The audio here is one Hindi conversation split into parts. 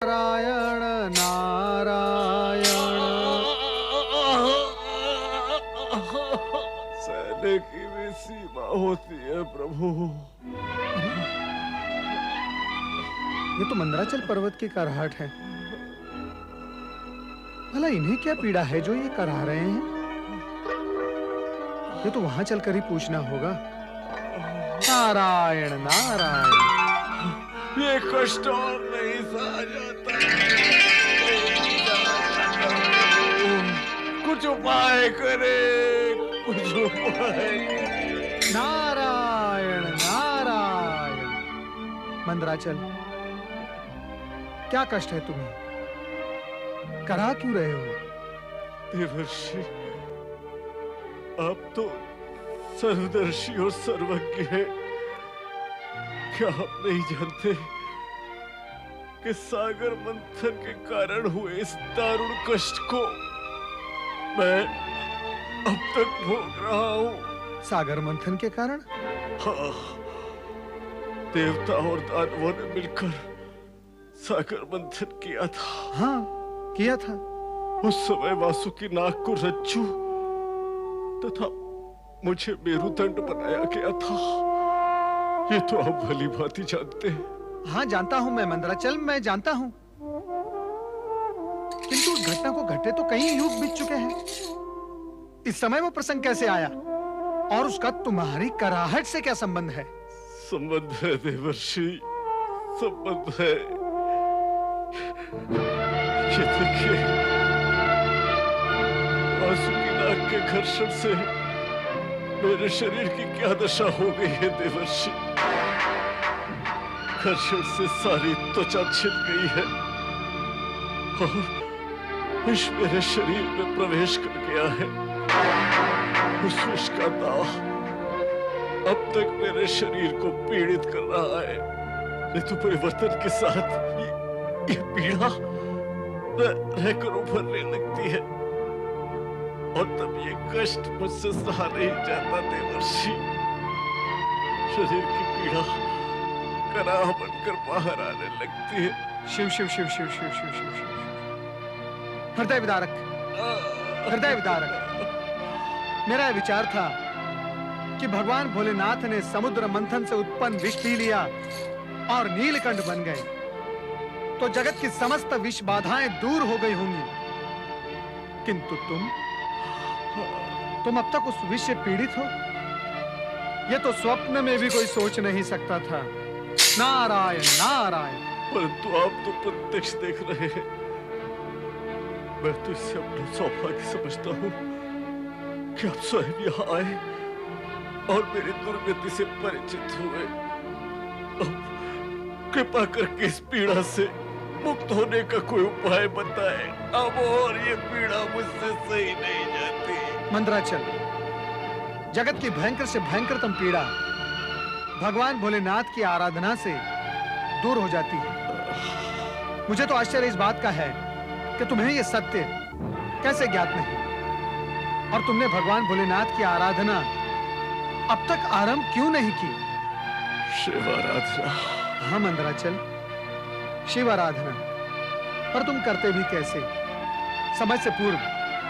नारायण नारायण। सहने की भी सीमा होती है प्रभु। ये तो मंदराचल पर्वत की कराहट है। भला इन्हें क्या पीड़ा है जो ये करा रहे हैं? ये तो वहां चलकर ही पूछना होगा। नारायण नारायण। ये कष्ट और नहीं सहा जाता। कुछ उपाय करे, कुछ उपाय। नारायण नारायण। मंदराचल, क्या कष्ट है तुम्हें? करा क्यों रहे हो? देवर्षि, आप तो सर्वदर्शी और सर्वज्ञ हैं। क्या आप नहीं जानते कि सागर मंथन के कारण हुए इस दारुण कष्ट को मैं अब तक भोग रहा हूं? सागर मंथन के कारण? हाँ, देवता और दानवों ने मिलकर सागर मंथन किया था। हाँ, किया था। उस समय वासुकी नाग को रज्जू तथा मुझे मेरुदंड बनाया गया था। ये तो आप भली भांति जानते हैं। हाँ, जानता हूं मैं मंदराचल, मैं जानता हूं। किंतु उस घटना को घटे तो कई युग बीत चुके हैं। इस समय वो प्रसंग कैसे आया और उसका तुम्हारी कराहट से क्या संबंध है? संबंध है देवर्षि, संबंध है। ये देखिए, वासुकी नाग के घर्षण से मेरे शरीर की क्या दशा हो गई है देवर्षि। घर्षण से सारी त्वचा छिल गई है और विष मेरे शरीर में प्रवेश कर गया है। उस विष का दाह अब तक मेरे शरीर को पीड़ित कर रहा है। ऋतु परिवर्तन के साथ ये पीड़ा रहकर उभरने लगती है और तब ये कष्ट मुझसे सहा नहीं जाता देवर्षि। शरीर की पीड़ा कराह बनकर बाहर आने लगती है। शिव शिव शिव शिव शिव शिव शिव शिव। हृदय विदारक, हृदय विदारक। मेरा विचार था कि भगवान भोलेनाथ ने समुद्र मंथन से उत्पन्न विष पी लिया और नीलकंठ बन गए, तो जगत की समस्त विष बाधाएं दूर हो गई होंगी। किंतु तुम अब तक उस विष से पीड़ित हो, यह तो स्वप्न में भी कोई सोच नहीं सकता था। नारायण नारायण। परंतु आप तो प्रत्यक्ष देख रहे हैं। मैं तो इससे अपना सौभाग्य समझता हूँ कि आप स्वयं यहाँ आए और मेरी दुर्गति से परिचित हुए। अब कृपा करके इस पीड़ा से मुक्त होने का कोई उपाय बताएं। अब और ये पीड़ा मुझसे सही नहीं जाती। मंदराचल, जगत की भयंकर से भयंकरतम पीड़ा भगवान भोलेनाथ की आराधना से दूर हो जाती है। मुझे तो आश्चर्य इस बात का है कि तुम्हें यह सत्य कैसे ज्ञात नहीं, और तुमने भगवान भोलेनाथ की आराधना अब तक आरंभ क्यों नहीं की? शिव आराधना? हाँ मंदराचल, शिव आराधना। पर तुम करते भी कैसे? समय से पूर्व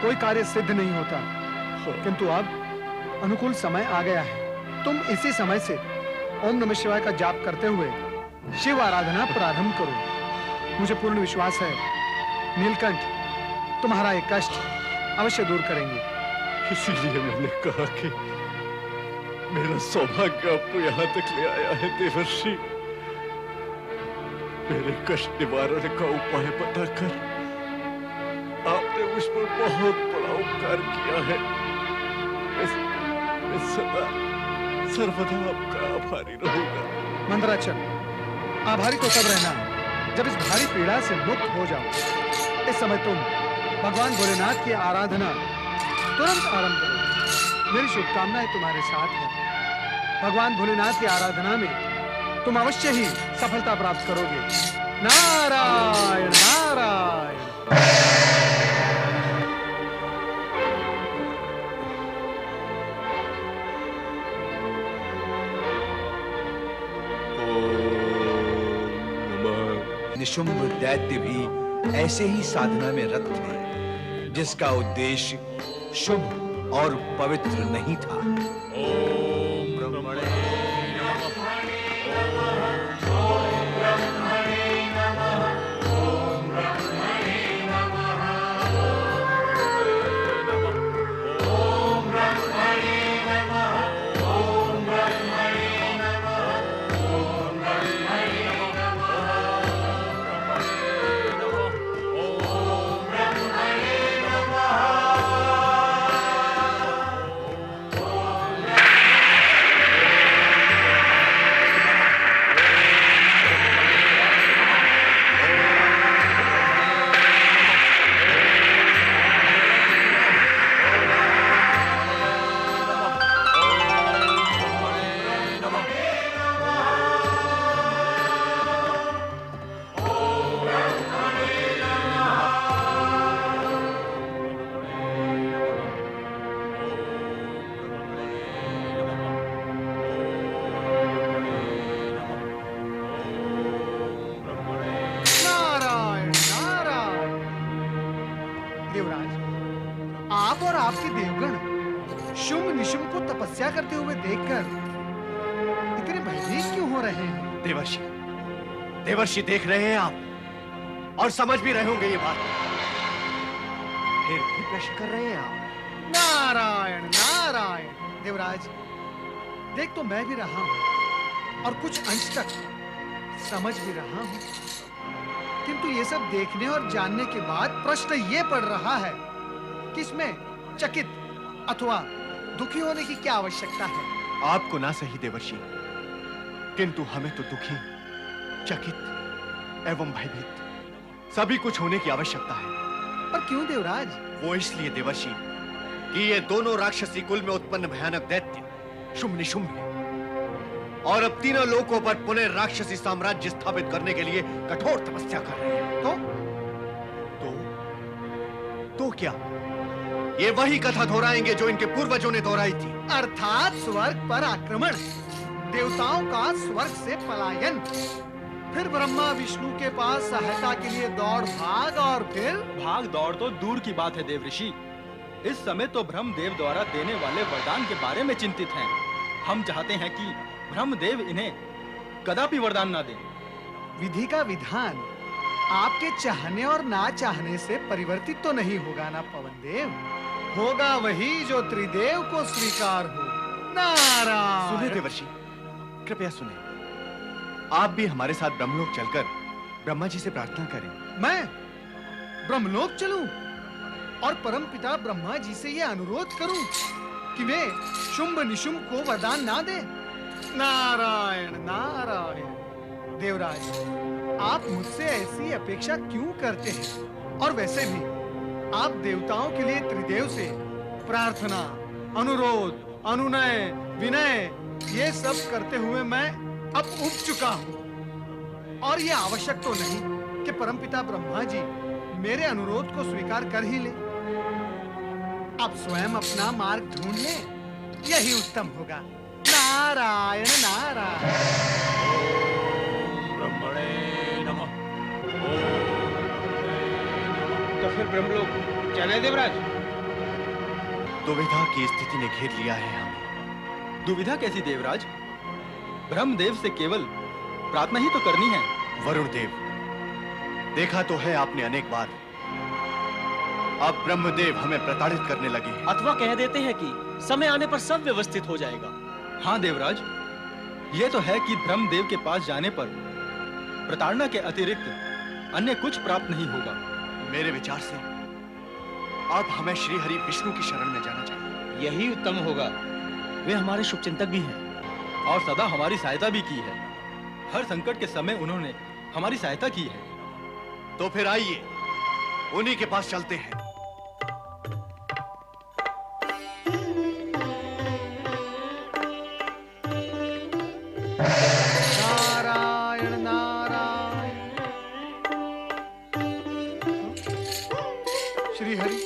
कोई कार्य सिद्ध नहीं होता, किंतु अब अनुकूल समय आ गया है। तुम इसी समय से ओम नमः शिवाय का जाप करते हुए शिव आराधना प्रारंभ करो। मुझे पूर्ण विश्वास है नीलकंठ तुम्हारा एक कष्ट अवश्य दूर करेंगे। इसीलिए मैंने कहा कि मेरा सौभाग्य आपको यहाँ तक ले आया है देवर्षि। मेरे कष्ट निवारण का उपाय बताकर आपने मुझ पर बहुत बड़ा उपकार किया है। मैं सदा सर्वदा आपका आभारी रहूंगा। मंदराचल, आभारी तो तब रहना जब इस भारी पीड़ा से मुक्त हो जाओ। इस समय तुम भगवान भोलेनाथ की आराधना तुरंत आरंभ करो। मेरी शुभकामनाएं तुम्हारे साथ है। भगवान भोलेनाथ की आराधना में तुम अवश्य ही सफलता प्राप्त करोगे। नारायण नारायण। शुंभ दैत्य भी ऐसे ही साधना में रत थे, जिसका उद्देश्य शुभ और पवित्र नहीं था। ओम ब्रह्मणे आप और आपके देवगण शुंभ निशुंभ को तपस्या करते हुए देखकर इतने भयभीत क्यों हो रहे हैं? देवर्षि, देवर्षि देख रहे हैं आप और समझ भी रहे होंगे ये बात। फिर भी प्रश्न कर रहे हैं आप। नारायण नारायण। देवराज, देख तो मैं भी रहा हूं और कुछ अंश तक समझ भी रहा हूं, किंतु ये सब देखने और जानने के बाद प्रश्न ये पड़ रहा है कि इसमें चकित अथवा दुखी होने की क्या आवश्यकता है? आपको ना सही देवर्षि, किंतु हमें तो दुखी, चकित एवं भयभीत सभी कुछ होने की आवश्यकता है। पर क्यों देवराज? वो इसलिए देवर्षि कि ये दोनों राक्षसी कुल में उत्पन्न भयानक दैत्य शुंभ निशुंभ है और अब तीनों लोकों पर पुनः राक्षसी साम्राज्य स्थापित करने के लिए कठोर तपस्या कर रहे हैं। तो क्या ये वही कथा दोहराएंगे जो इनके पूर्वजों ने दोहराई थी? अर्थात स्वर्ग पर आक्रमण, देवताओं का स्वर्ग से पलायन, फिर ब्रह्मा विष्णु के पास सहायता के लिए दौड़ भाग और फिर भाग दौड़ तो दूर की बात है देवऋषि। इस समय तो ब्रह्मदेव द्वारा देने वाले वरदान के बारे में चिंतित हैं। हम चाहते हैं कि ब्रह्मदेव इन्हें कदापि वरदान ना दें। विधि का विधान आपके चाहने और ना चाहने से परिवर्तित तो नहीं होगा ना पवनदेव? होगा वही जो त्रिदेव को स्वीकार हो। नारायण। सुने देवर्षि, कृपया सुने। आप भी हमारे साथ ब्रह्मलोक चलकर ब्रह्मा जी से प्रार्थना करें। मैं ब्रह्मलोक चलूं और परमपिता ब्रह्मा जी से यह अनुरोध करूं कि वे शुंभ निशुंभ को वरदान ना दे? नारायण नारायण। देवराज, आप मुझसे ऐसी अपेक्षा क्यों करते हैं? और वैसे भी आप देवताओं के लिए त्रिदेव से प्रार्थना, अनुरोध, अनुनय, विनय ये सब करते हुए मैं अब उब चुका हूं और ये आवश्यक तो नहीं कि परमपिता ब्रह्मा जी मेरे अनुरोध को स्वीकार कर ही ले। अब स्वयं अपना मार्ग ढूंढ ले, यही उत्तम होगा। नारायण नारायण। ब्रह्मणे नमः। तो फिर ब्रह्मलोक चले देवराज? दुविधा की स्थिति ने घेर लिया है हमें। दुविधा कैसी देवराज? ब्रह्मदेव से केवल प्रार्थना ही तो करनी है। वरुण देव, देखा तो है आपने अनेक बार, अब ब्रह्मदेव हमें प्रताड़ित करने लगे हैं। अथवा कह देते हैं कि समय आने पर सब व्यवस्थित हो जाएगा। हाँ देवराज, ये तो है कि ब्रह्मदेव के पास जाने पर प्रताड़ना के अतिरिक्त अन्य कुछ प्राप्त नहीं होगा। मेरे विचार से अब हमें श्री हरि विष्णु की शरण में जाना चाहिए। यही उत्तम होगा। वे हमारे शुभचिंतक भी हैं और सदा हमारी सहायता भी की है। हर संकट के समय उन्होंने हमारी सहायता की है। तो फिर आइए उन्हीं के पास चलते हैं। नारायण नारायण। श्री हरि,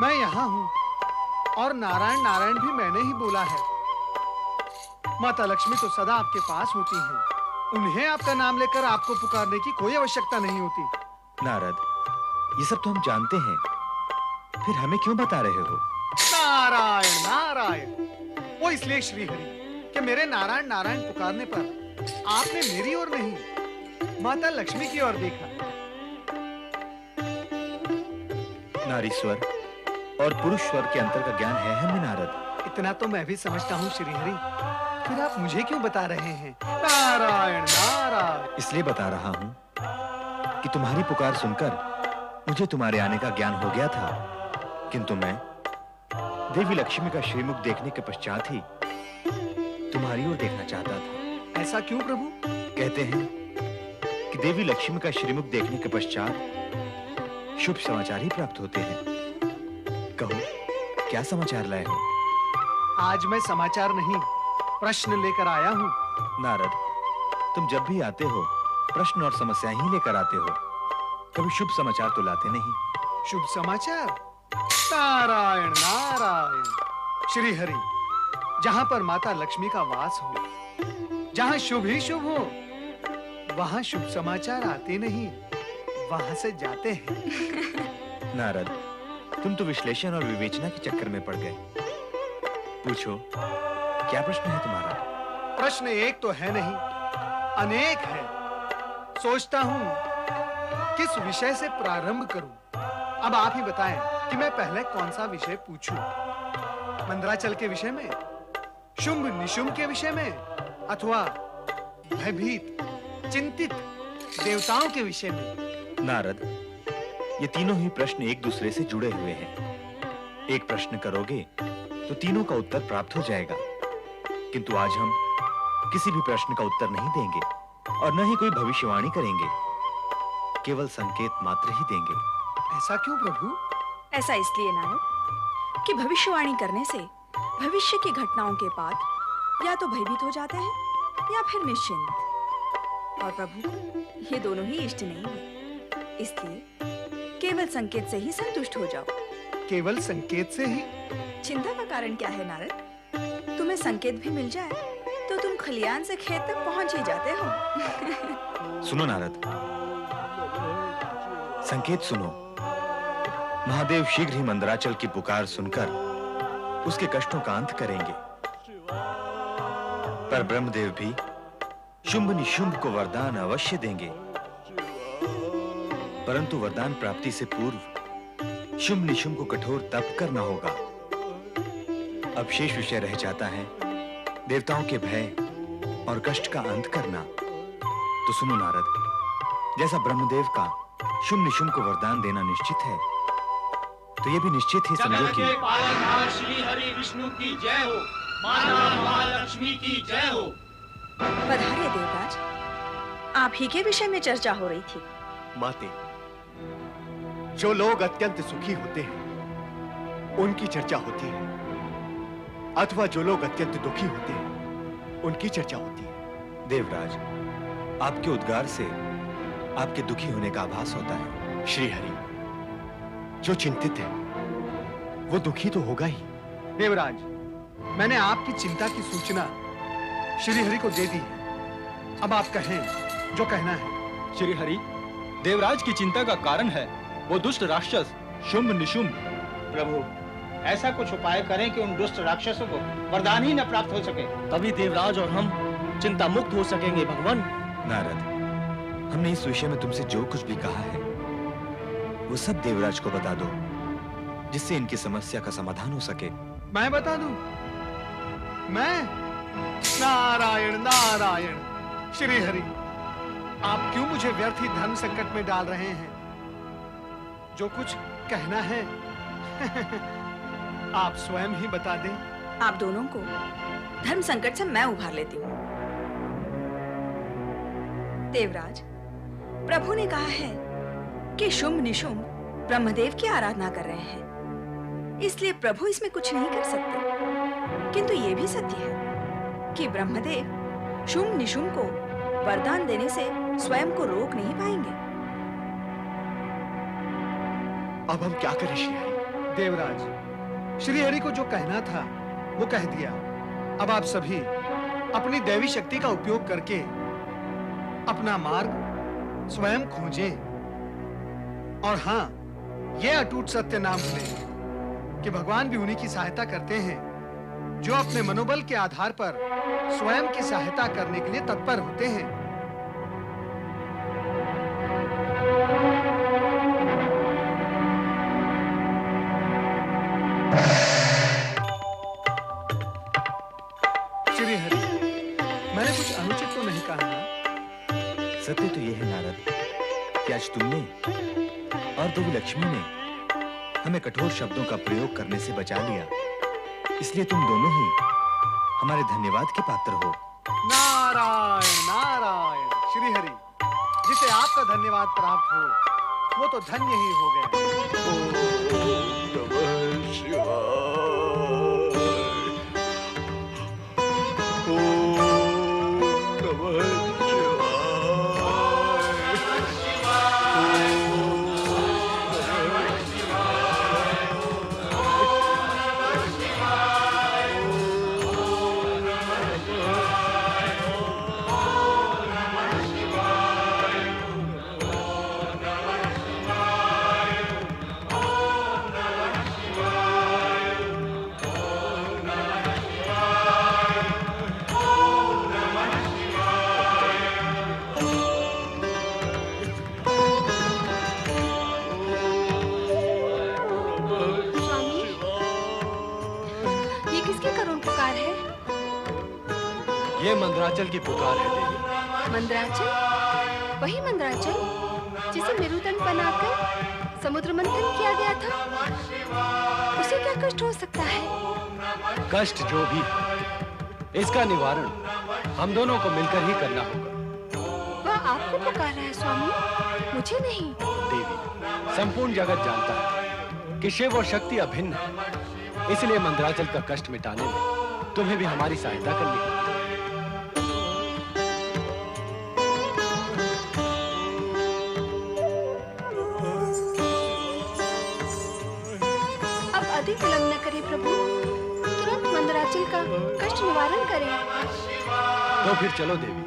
मैं यहाँ हूँ और नारायण नारायण भी मैंने ही बोला है। माता लक्ष्मी तो सदा आपके पास होती हैं, उन्हें आपका नाम लेकर आपको पुकारने की कोई आवश्यकता नहीं होती। नारद, ये सब तो हम जानते हैं, फिर हमें क्यों बता रहे हो? नारायण नारायण। वो इसलिए श्रीहरि कि मेरे नारायण नारायण पुकारने पर आपने मेरी ओर नहीं, माता लक्ष्मी की ओर देखा। नारी स्वर और पुरुष स्वर के अंतर का ज्ञान है हमें नारद। इतना तो मैं भी समझता हूँ श्रीहरि, फिर आप मुझे क्यों बता रहे हैं? नारायण नारायण। इसलिए बता रहा हूं कि तुम्हारी पुकार सुनकर मुझे तुम्हारे आने का ज्ञान हो गया था, किंतु मैं देवी लक्ष्मी का श्रीमुख देखने के पश्चात ही तुम्हारी ओर देखना चाहता था। ऐसा क्यों प्रभु? कहते हैं कि देवी लक्ष्मी का श्रीमुख देखने के पश्चात शुभ समाचार ही प्राप्त होते हैं। कहो, क्या समाचार लाए हो? आज मैं समाचार नहीं, प्रश्न लेकर आया हूँ। नारद, तुम जब भी आते हो प्रश्न और समस्या ही लेकर आते हो, कभी शुभ समाचार तो लाते नहीं। शुभ समाचार? नारायण नारायण। श्रीहरि, जहाँ पर माता लक्ष्मी का वास हो, जहाँ शुभ ही शुभ हो, वहाँ शुभ समाचार आते नहीं, वहाँ से जाते हैं। नारद, तुम तो विश्लेषण और विवेचना के चक्कर में पड़ गए। पूछो, क्या प्रश्न है तुम्हारा? प्रश्न एक तो है नहीं, अनेक है। सोचता हूँ किस विषय से प्रारंभ करूं। अब आप ही बताएं कि मैं पहले कौन सा विषय पूछूं। मंदराचल के विषय में, शुंभ निशुंभ के विषय में, अथवा भयभीत चिंतित देवताओं के विषय में? नारद, ये तीनों ही प्रश्न एक दूसरे से जुड़े हुए हैं। एक प्रश्न करोगे तो तीनों का उत्तर प्राप्त हो जाएगा, किंतु आज हम किसी भी प्रश्न का उत्तर नहीं देंगे और न ही कोई भविष्यवाणी करेंगे, केवल संकेत मात्र ही देंगे। ऐसा क्यों प्रभु? ऐसा इसलिए नारद कि भविष्यवाणी करने से भविष्य की घटनाओं के बाद या तो भयभीत हो जाते हैं या फिर निश्चिंत, और प्रभु को ये दोनों ही इष्ट नहीं है। इसलिए केवल संकेत से ही संतुष्ट हो जाओ। केवल संकेत से ही? चिंता का कारण क्या है नारद? तुम्हें संकेत भी मिल जाए तो तुम खलियान से खेत तक पहुंच ही जाते हो। सुनो नारद, संकेत सुनो। महादेव शीघ्र ही मंदराचल की पुकार सुनकर उसके कष्टों का अंत करेंगे, पर ब्रह्मदेव भी शुंभ निशुंभ को वरदान अवश्य देंगे, परंतु वरदान प्राप्ति से पूर्व शुंभ निशुंभ को कठोर तप करना होगा। अब शेष विषय रह जाता है देवताओं के भय और कष्ट का अंत करना। तो सुनो नारद, जैसा ब्रह्मदेव का शुंभ निशुंभ को वरदान देना निश्चित है, तो ये भी निश्चित ही समझो कि पालनहार श्री हरि विष्णु की जय हो, माता महालक्ष्मी की जय हो। पधारिए देवराज, आप ही के विषय में चर्चा हो रही थी। माते, जो लोग अत्यंत सुखी होते हैं उनकी चर्चा होती है, अथवा जो लोग अत्यंत दुखी होते हैं उनकी चर्चा होती है। देवराज, आपके उद्गार से आपके दुखी होने का आभास होता है। श्रीहरि, जो चिंतित है वो दुखी तो होगा ही। देवराज, मैंने आपकी चिंता की सूचना श्रीहरि को दे दी है। अब आप कहें जो कहना है। श्री हरि, देवराज की चिंता का कारण है वो दुष्ट राक्षस शुंभ निशुंभ। प्रभु, ऐसा कुछ उपाय करें कि उन दुष्ट राक्षसों को वरदान ही न प्राप्त हो सके। तभी देवराज और हम चिंता मुक्त हो सकेंगे भगवान। नारद, हमने इस विषय में तुमसे जो कुछ भी कहा है वो सब देवराज को बता दो, जिससे इनकी समस्या का समाधान हो सके। मैं बता दूं? मैं? नारायण नारायण। श्रीहरि, आप क्यों मुझे व्यर्थ ही धर्म संकट में डाल रहे हैं? जो कुछ कहना है आप स्वयं ही बता दें। आप दोनों को धर्म संकट से मैं उभार लेती हूँ। देवराज, प्रभु ने कहा है कि शुंभ निशुंभ ब्रह्मदेव की आराधना कर रहे हैं, इसलिए प्रभु इसमें कुछ नहीं कर सकते। किंतु ये भी सत्य है कि ब्रह्मदेव शुंभ निशुंभ को वरदान देने से स्वयं को रोक नहीं पाएंगे। अब हम क्या करें श्रीहरि? देवराज, श्रीहरि को जो कहना था वो कह दिया। अब आप सभी अपनी दैवी शक्ति का उपयोग करके अपना मार्ग स्वयं खोजें और हां, यह अटूट सत्य ना भूलें कि भगवान भी उन्हीं की सहायता करते हैं जो अपने मनोबल के आधार पर स्वयं की सहायता करने के लिए तत्पर होते हैं। श्री हरि, मैंने कुछ अनुचित तो नहीं कहा ना? सत्य तो यह है नारद कि आज तुमने और देवी लक्ष्मी ने हमें कठोर शब्दों का प्रयोग करने से बचा लिया। इसलिए तुम दोनों ही हमारे धन्यवाद के पात्र हो। नारायण नारायण। श्री हरि, जिसे आपका धन्यवाद प्राप्त हो वो तो धन्य ही हो गया। नमः शिवाय। ये मंदराचल की पुकार है देवी। मंदराचल? वही मंदराचल जिसे मेरुदंड बनाकर समुद्र मंथन किया गया था? उसे क्या कष्ट हो सकता है? कष्ट जो भी है, इसका निवारण हम दोनों को मिलकर ही करना होगा। वह आपको पुकार रहा है स्वामी, मुझे नहीं। देवी, संपूर्ण जगत जानता है कि शिव और शक्ति अभिन्न है, इसलिए मंदराचल का कष्ट मिटाने में तुम्हें भी हमारी सहायता करनी होगी। अधिक विलंब न करें प्रभु, तुरंत मंदराचल का कष्ट निवारण करें। तो फिर चलो देवी।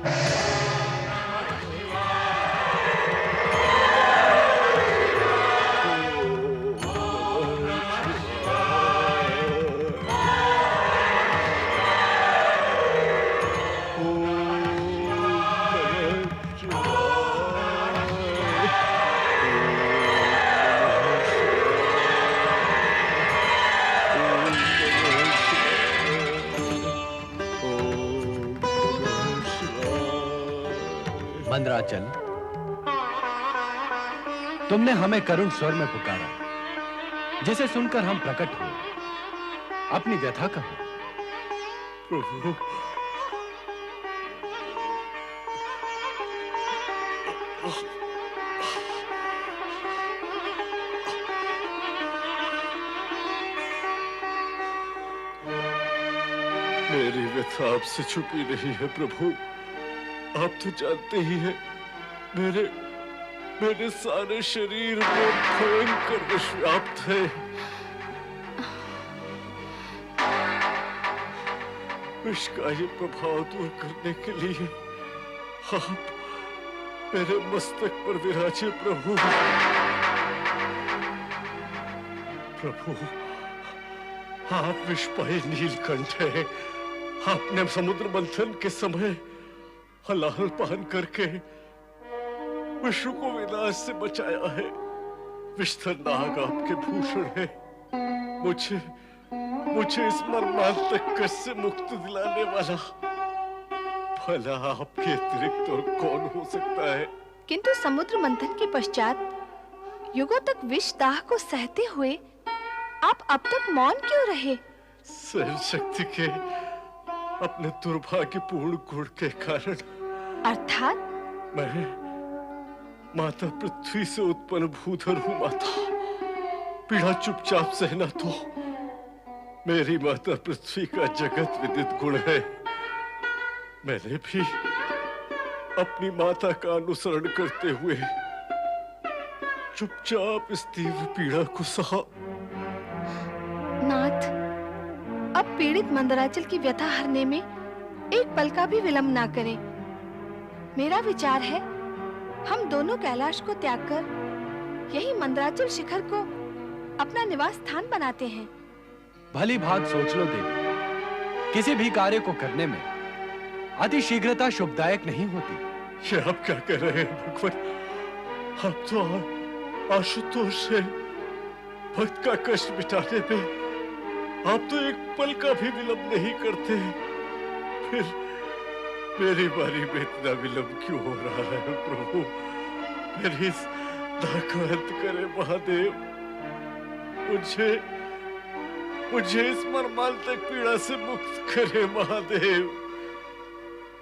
मंदराचल, तुमने हमें करुण स्वर में पुकारा, जिसे सुनकर हम प्रकट हुए। अपनी व्यथा कहो। प्रभु, मेरी व्यथा आपसे छुपी नहीं है प्रभु। आप तो जानते ही हैं, मेरे सारे शरीर में भयंकर विष व्याप्त है। विष का ये प्रभाव दूर करने के लिए आप मेरे मस्तक पर विराजे प्रभु। प्रभु, आप विषपाई नीलकंठ है। आपने समुद्र मंथन के समय हलाल पान करके विश्व को विनाश से बचाया है। विष्ठर नाग आपके भूषण है। मुझे इस मर्मांतक कष्ट से मुक्ति दिलाने वाला भला आपके अतिरिक्त और कौन हो सकता है? किंतु समुद्र मंथन के पश्चात युगों तक विष दाह को सहते हुए आप अब तक मौन क्यों रहे? सहन शक्ति के अपने दुर्भाग्यपूर्ण गुण के कारण। अर्थात? मैं माता पृथ्वी से उत्पन्न भूधर हूँ माता। पीड़ा चुपचाप सहना तो मेरी माता पृथ्वी का जगत विदित गुण है। मैंने भी अपनी माता का अनुसरण करते हुए चुपचाप इस तीव्र पीड़ा को सहा। नाथ, अब पीड़ित मंदराचल की व्यथा हरने में एक पल का भी विलंब ना करें। मेरा विचार है हम दोनों कैलाश को त्याग कर यही मंदराचल शिखर को अपना निवास स्थान बनाते हैं। भली भांत सोच लो देवी, किसी भी कार्य को करने में अति शीघ्रता शुभदायक नहीं होती। ये आप क्या कह रहे हैं भगवान? आप तो आशुतोष से भक्त का कष्ट मिटाने में आप तो एक पल का भी विलंब नहीं करते। फिर मेरी बारी में इतना विलंब क्यों हो रहा है प्रभु? मेरी इस दाग को अंत करे महादेव। मुझे इस मर्मांतक पीड़ा से मुक्त करे महादेव।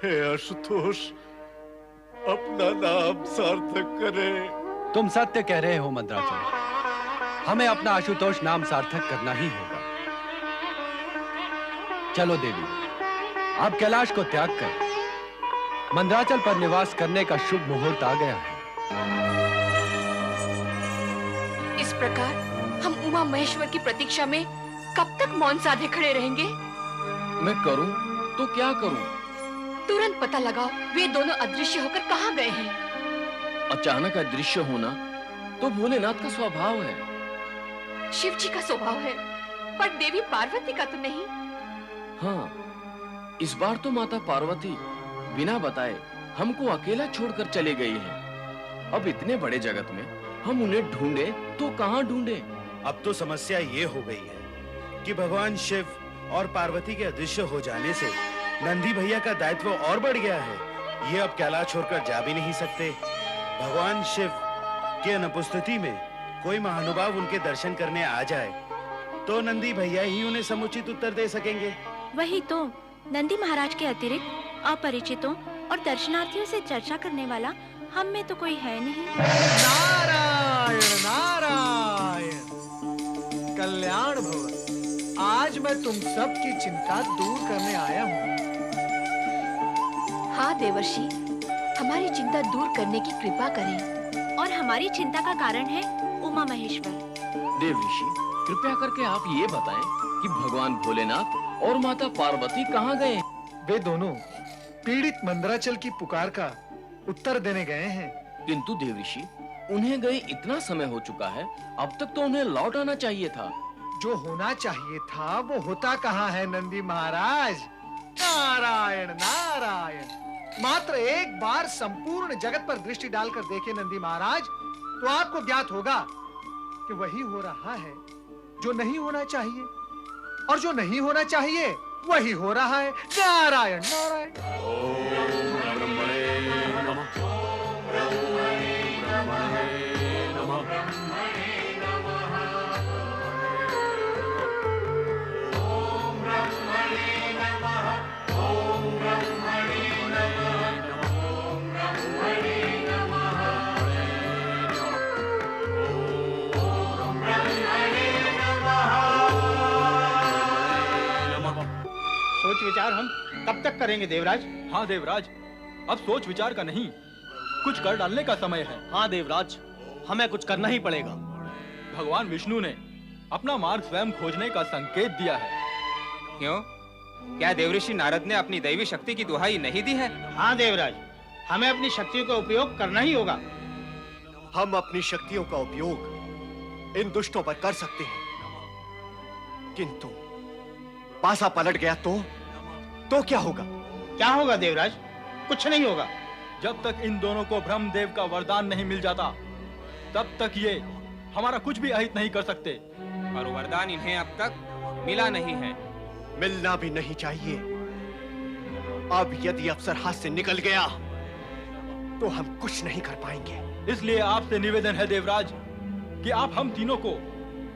हे आशुतोष, अपना नाम सार्थक करे। तुम सत्य कह रहे हो मंदराचल, हमें अपना आशुतोष नाम सार्थक करना ही होगा। चलो देवी, अब कैलाश को त्याग कर मंदराचल पर निवास करने का शुभ मुहूर्त आ गया है। इस प्रकार हम उमा महेश्वर की प्रतीक्षा में कब तक मौन साधे खड़े रहेंगे? मैं करूं तो क्या करूं? तुरंत पता लगाओ वे दोनों अदृश्य होकर कहाँ गए हैं। अचानक अदृश्य होना तो भोलेनाथ का स्वभाव है। शिव जी का स्वभाव है, पर देवी पार्वती का तो नहीं। हाँ, इस बार तो माता पार्वती बिना बताए हमको अकेला छोड़कर चले गई है। अब इतने बड़े जगत में हम उन्हें ढूंढे तो कहाँ ढूंढे? अब तो समस्या ये हो गई है कि भगवान शिव और पार्वती के अदृश्य हो जाने से नंदी भैया का दायित्व और बढ़ गया है। ये अब कैलाश छोड़कर जा भी नहीं सकते। भगवान शिव की अनुपस्थिति में कोई महानुभाव उनके दर्शन करने आ जाए तो नंदी भैया ही उन्हें समुचित उत्तर दे सकेंगे। वही तो, नंदी महाराज के अतिरिक्त अपरिचितों और दर्शनार्थियों से चर्चा करने वाला हम में तो कोई है नहीं। नारायण नारायण, कल्याण भवन। आज मैं तुम सब की चिंता दूर करने आया हूँ। हाँ देवर्षि, हमारी चिंता दूर करने की कृपा करें। और हमारी चिंता का कारण है उमा महेश्वर। देव ऋषि, कृपया करके आप ये बताएं कि भगवान भोलेनाथ और माता पार्वती कहाँ गए? वे दोनों पीड़ित मंदराचल की पुकार का उत्तर देने गए हैं। किंतु देव ऋषि, उन्हें गए इतना समय हो चुका है, अब तक तो उन्हें लौट आना चाहिए था। जो होना चाहिए था वो होता कहाँ है नंदी महाराज? नारायण नारायण, मात्र एक बार संपूर्ण जगत पर दृष्टि डालकर देखे नंदी महाराज, तो आपको ज्ञात होगा कि वही हो रहा है जो नहीं होना चाहिए, और जो नहीं होना चाहिए वही हो रहा है। नारायण नारायण। ओम ब्रह्मणे नमः। सोच विचार हम कब तक करेंगे देवराज? हाँ देवराज, अब सोच विचार का नहीं, कुछ कर डालने का समय है। हाँ देवराज, हमें कुछ करना ही पड़ेगा। भगवान विष्णु ने अपना मार्ग स्वयं खोजने का संकेत दिया है। क्यों? क्या देवऋषि नारद ने अपनी दैवी शक्ति की दुहाई नहीं दी है? हाँ देवराज, हमें अपनी शक्तियों का उपयोग करना ही होगा। हम अपनी शक्तियों का उपयोग इन दुष्टों पर कर सकते हैं, किंतु पासा पलट गया तो क्या होगा? क्या होगा देवराज? कुछ नहीं होगा। जब तक इन दोनों को ब्रह्मदेव का वरदान नहीं मिल जाता, तब तक ये हमारा कुछ भी अहित नहीं कर सकते। और वरदान इन्हें अब तक मिला नहीं है। मिलना भी नहीं चाहिए। अब यदि अवसर हाथ से निकल गया तो हम कुछ नहीं कर पाएंगे। इसलिए आपसे निवेदन है देवराज कि आप हम तीनों को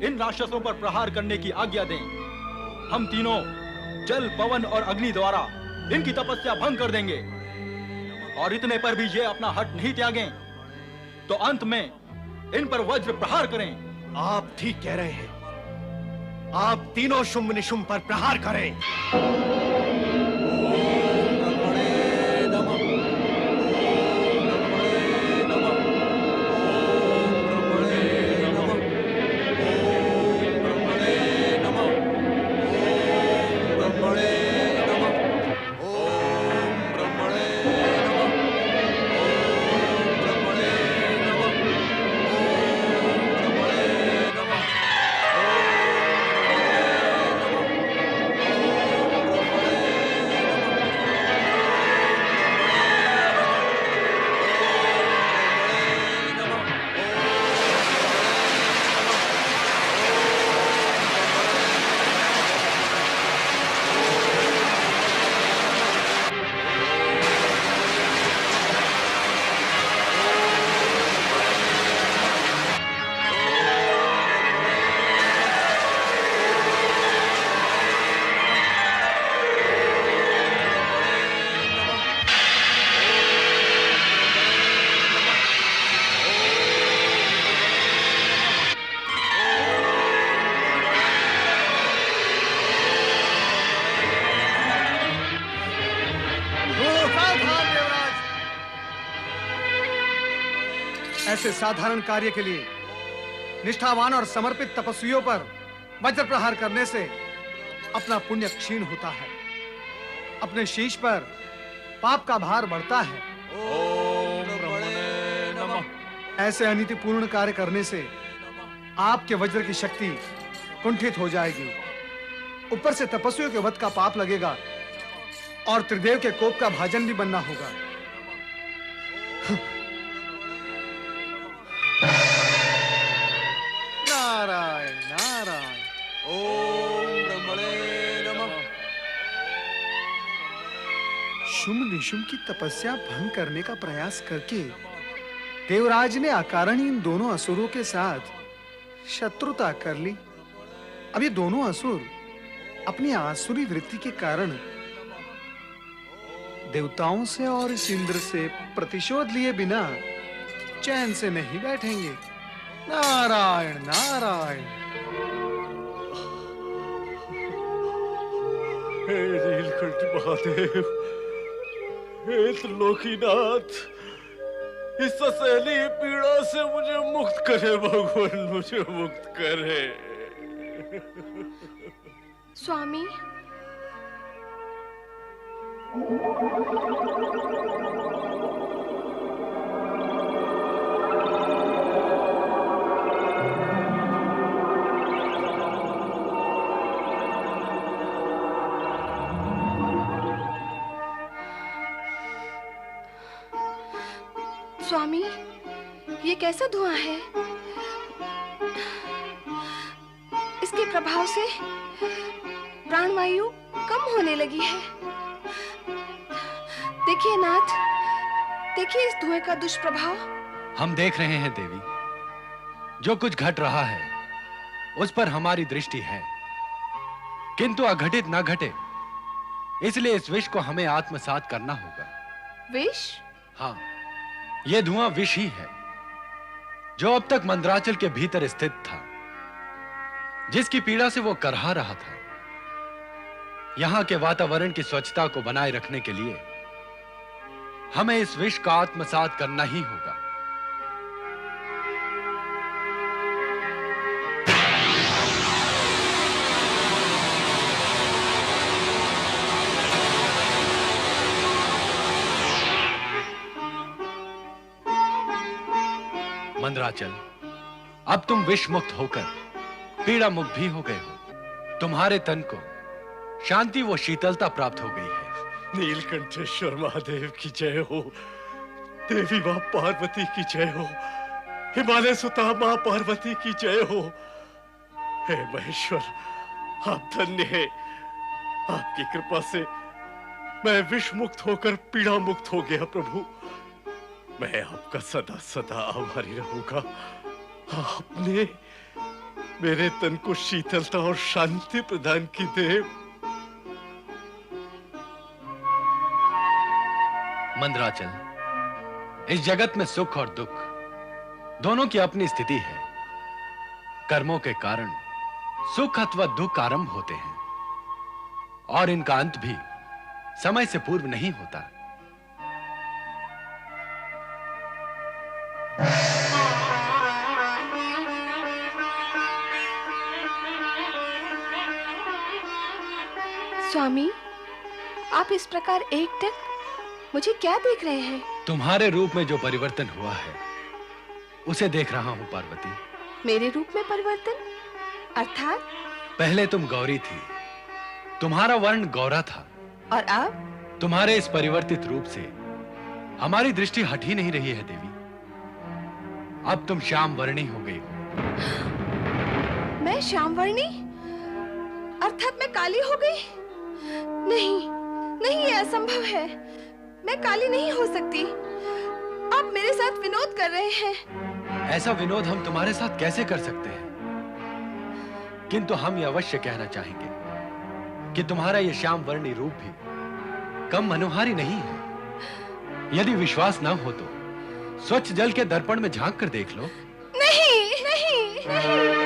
इन राक्षसों पर प्रहार करने की आज्ञा दें। हम तीनों जल, पवन और अग्नि द्वारा इनकी तपस्या भंग कर देंगे, और इतने पर भी ये अपना हट नहीं त्यागें तो अंत में इन पर वज्र प्रहार करें। आप ठीक कह रहे हैं। आप तीनों शुंभ निशुंभ पर प्रहार करें। ऐसे साधारण कार्य के लिए निष्ठावान और समर्पित तपस्वियों पर वज्र प्रहार करने से अपना पुण्य क्षीण होता है, अपने शीश पर पाप का भार बढ़ता है। ओम ब्रह्मणे नमः। ऐसे अनीतिपूर्ण कार्य करने से आपके वज्र की शक्ति कुंठित हो जाएगी, ऊपर से तपस्वियों के वध का पाप लगेगा और त्रिदेव के कोप का भाजन भी बनना होगा। नारायण नारायण। ओम ब्रह्मणे नमः। शुंभ निशुंभ की तपस्या भंग करने का प्रयास करके देवराज ने अकारण इन दोनों असुरों के साथ शत्रुता कर ली। अब ये दोनों असुर अपनी आसुरी वृत्ति के कारण देवताओं से और इस इंद्र से प्रतिशोध लिए बिना चैन से नहीं बैठेंगे। नारायण नारायण। हे नीलकंठ महादेव, हे त्रिलोकीनाथ, इस असहनीय पीड़ा से मुझे मुक्त करे भगवान, मुझे मुक्त करे। स्वामी, स्वामी, ये कैसा धुआं है? इसके प्रभाव से प्राणवायु कम होने लगी है। देखिए नाथ, देखिए इस धुएं का दुष्प्रभाव। हम देख रहे हैं देवी, जो कुछ घट रहा है उस पर हमारी दृष्टि है, किंतु अघटित न घटे, इसलिए इस विष को हमें आत्मसात करना होगा। विष? हाँ, यह धुआं विष ही है, जो अब तक मंदराचल के भीतर स्थित था, जिसकी पीड़ा से वो करहा रहा था। यहां के वातावरण की स्वच्छता को बनाए रखने के लिए हमें इस विष का आत्मसात करना ही होगा। मंदराचल, अब तुम विष मुक्त होकर पीड़ा मुक्त भी हो गए हो। तुम्हारे तन को शांति व शीतलता प्राप्त हो गई है। नीलकंठेश्वर महादेव की जय हो, देवी मां पार्वती की जय हो, हिमालय सुता मां पार्वती की जय हो। हे महेश्वर, आप धन्य हैं। आपकी कृपा से मैं विष मुक्त होकर पीड़ा मुक्त हो गया। प्रभु, मैं आपका सदा सदा आभारी रहूंगा। आपने मेरे तन को शीतलता और शांति प्रदान की देव। मंदराचल, इस जगत में सुख और दुख दोनों की अपनी स्थिति है। कर्मों के कारण सुख अथवा दुख आरंभ होते हैं और इनका अंत भी समय से पूर्व नहीं होता। स्वामी, आप इस प्रकार एकटक मुझे क्या देख रहे हैं? तुम्हारे रूप में जो परिवर्तन हुआ है उसे देख रहा हूं पार्वती। मेरे रूप में परिवर्तन? अर्थात? पहले तुम गौरी थी, तुम्हारा वर्ण गौरा था, और अब? तुम्हारे इस परिवर्तित रूप से हमारी दृष्टि हट ही नहीं रही है देवी। अब तुम श्याम वर्णी हो गई हो। मैं श्याम वर्णी? अर्थात मैं काली हो गई? नहीं, नहीं, ये असंभव है। मैं काली नहीं हो सकती। आप मेरे साथ विनोद कर रहे हैं। ऐसा विनोद हम तुम्हारे साथ कैसे कर सकते हैं? किंतु हम ये अवश्य कहना चाहेंगे कि तुम्हारा ये श्याम वर्णी रूप भी कम मनोहारी नहीं है। यदि विश्वास न हो तो स्वच्छ जल के दर्पण में झांक कर देख लो। नहीं, नहीं, नहीं।